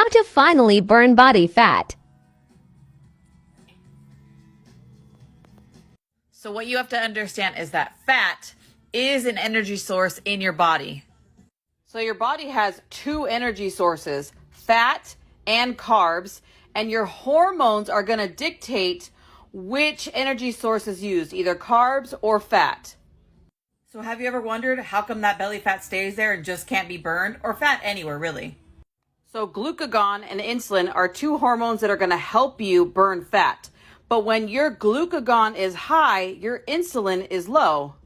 How to finally burn body fat. So what you have to understand is that fat is an energy source in your body. So your body has two energy sources, fat and carbs, and your hormones are going to dictate which energy source is used, either carbs or fat. So have you ever wondered how come that belly fat stays there and just can't be burned, or fat anywhere really? So glucagon and insulin are two hormones that are going to help you burn fat. But when your glucagon is high, your insulin is low.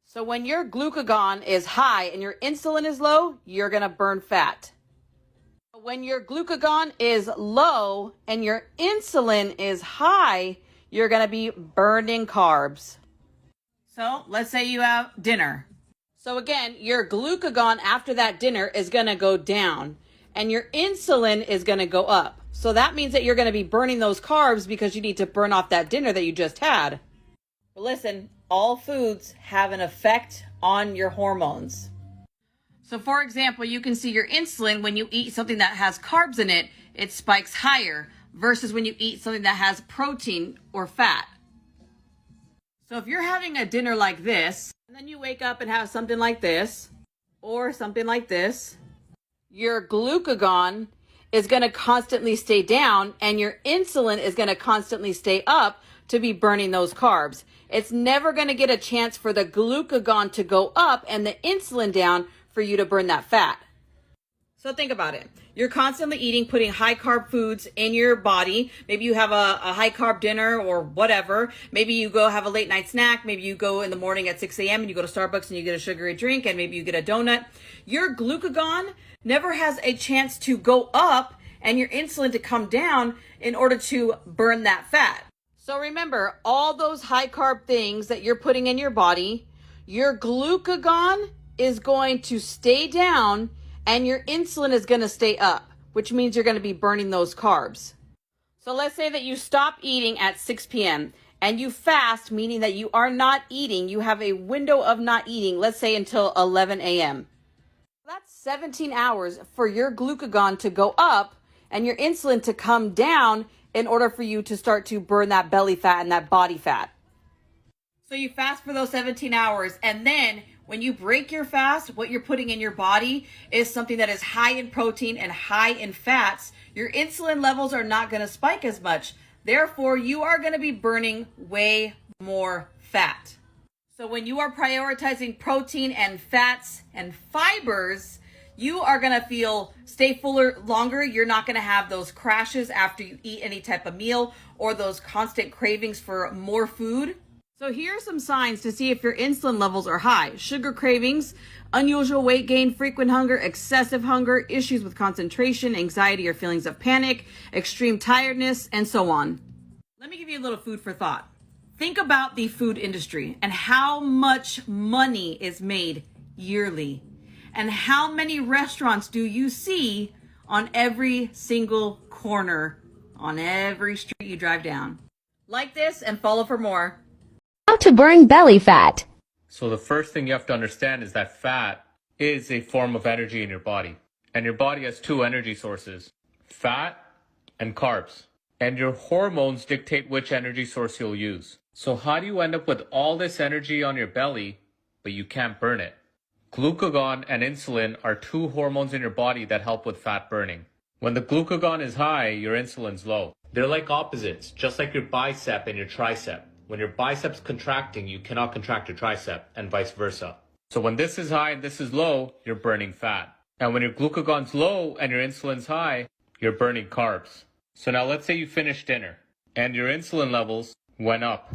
So when your glucagon is high and your insulin is low, you're going to burn fat. When your glucagon is low and your insulin is high, you're going to be burning carbs. So let's say you have dinner. So again, your glucagon after that dinner is going to go down and your insulin is going to go up. So that means that you're going to be burning those carbs because you need to burn off that dinner that you just had. But listen, all foods have an effect on your hormones. So for example, you can see your insulin when you eat something that has carbs in it, it spikes higher versus when you eat something that has protein or fat. So if you're having a dinner like this, and then you wake up and have something like this, or something like this, your glucagon is going to constantly stay down and your insulin is going to constantly stay up to be burning those carbs. It's never going to get a chance for the glucagon to go up and the insulin down for you to burn that fat. So think about it. You're constantly eating, putting high carb foods in your body. Maybe you have a high carb dinner or whatever. Maybe you go have a late night snack. Maybe you go in the morning at 6 a.m. and you go to Starbucks and you get a sugary drink, and maybe you get a donut. Your glucagon never has a chance to go up and your insulin to come down in order to burn that fat. So remember, all those high carb things that you're putting in your body, your glucagon is going to stay down and your insulin is going to stay up, which means you're going to be burning those carbs. So let's say that you stop eating at 6 p.m. and you fast, meaning that you are not eating. You have a window of not eating, let's say until 11 a.m. That's 17 hours for your glucagon to go up and your insulin to come down in order for you to start to burn that belly fat and that body fat. So you fast for those 17 hours, and then when you break your fast, what you're putting in your body is something that is high in protein and high in fats. Your insulin levels are not going to spike as much. Therefore, you are going to be burning way more fat. So when you are prioritizing protein and fats and fibers, you are going to stay fuller longer. You're not going to have those crashes after you eat any type of meal or those constant cravings for more food. So here are some signs to see if your insulin levels are high. Sugar cravings, unusual weight gain, frequent hunger, excessive hunger, issues with concentration, anxiety or feelings of panic, extreme tiredness, and so on. Let me give you a little food for thought. Think about the food industry and how much money is made yearly. And how many restaurants do you see on every single corner, on every street you drive down? Like this and follow for more. How to burn belly fat. So the first thing you have to understand is that fat is a form of energy in your body. And your body has two energy sources, fat and carbs. And your hormones dictate which energy source you'll use. So how do you end up with all this energy on your belly, but you can't burn it? Glucagon and insulin are two hormones in your body that help with fat burning. When the glucagon is high, your insulin's low. They're like opposites, just like your bicep and your tricep. When your bicep's contracting, you cannot contract your tricep, and vice versa. So when this is high and this is low, you're burning fat. And when your glucagon's low and your insulin's high, you're burning carbs. So now let's say you finished dinner and your insulin levels went up.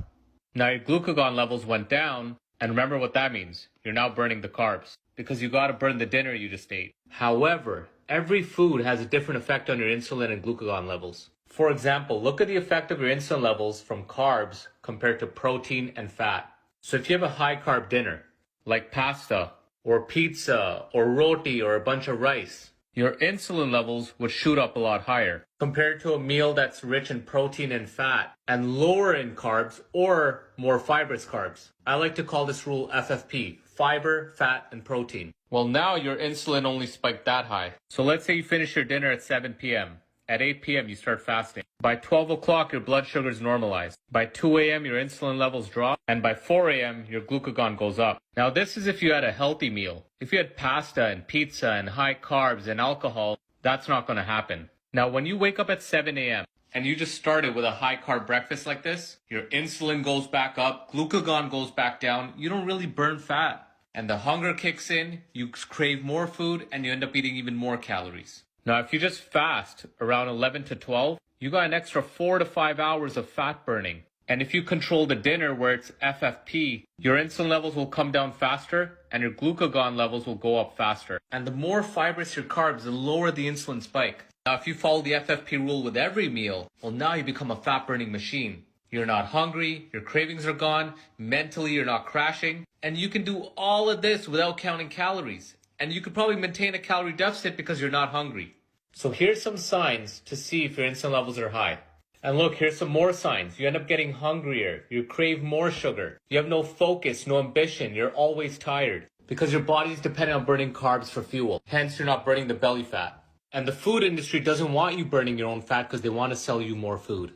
Now your glucagon levels went down, and remember what that means. You're now burning the carbs because you got to burn the dinner you just ate. However, every food has a different effect on your insulin and glucagon levels. For example, look at the effect of your insulin levels from carbs compared to protein and fat. So if you have a high carb dinner, like pasta or pizza or roti or a bunch of rice, your insulin levels would shoot up a lot higher compared to a meal that's rich in protein and fat and lower in carbs or more fibrous carbs. I like to call this rule FFP, fiber, fat, and protein. Well, now your insulin only spiked that high. So let's say you finish your dinner at 7 p.m. At 8 p.m. you start fasting. By 12 o'clock your blood sugar is normalized. By 2 a.m. your insulin levels drop. And by 4 a.m. your glucagon goes up. Now this is if you had a healthy meal. If you had pasta and pizza and high carbs and alcohol, that's not going to happen. Now when you wake up at 7 a.m. and you just started with a high carb breakfast like this, your insulin goes back up, glucagon goes back down, you don't really burn fat. And the hunger kicks in, you crave more food, and you end up eating even more calories. Now, if you just fast around 11 to 12, you got an extra 4 to 5 hours of fat burning. And if you control the dinner where it's FFP, your insulin levels will come down faster and your glucagon levels will go up faster. And the more fibrous your carbs, the lower the insulin spike. Now, if you follow the FFP rule with every meal, well, now you become a fat burning machine. You're not hungry, your cravings are gone, mentally you're not crashing, and you can do all of this without counting calories. And you could probably maintain a calorie deficit because you're not hungry. So here's some signs to see if your insulin levels are high. And look, here's some more signs. You end up getting hungrier, you crave more sugar, you have no focus, no ambition, you're always tired. Because your body's dependent on burning carbs for fuel. Hence, you're not burning the belly fat. And the food industry doesn't want you burning your own fat because they want to sell you more food.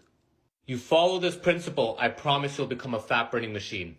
You follow this principle, I promise you'll become a fat burning machine.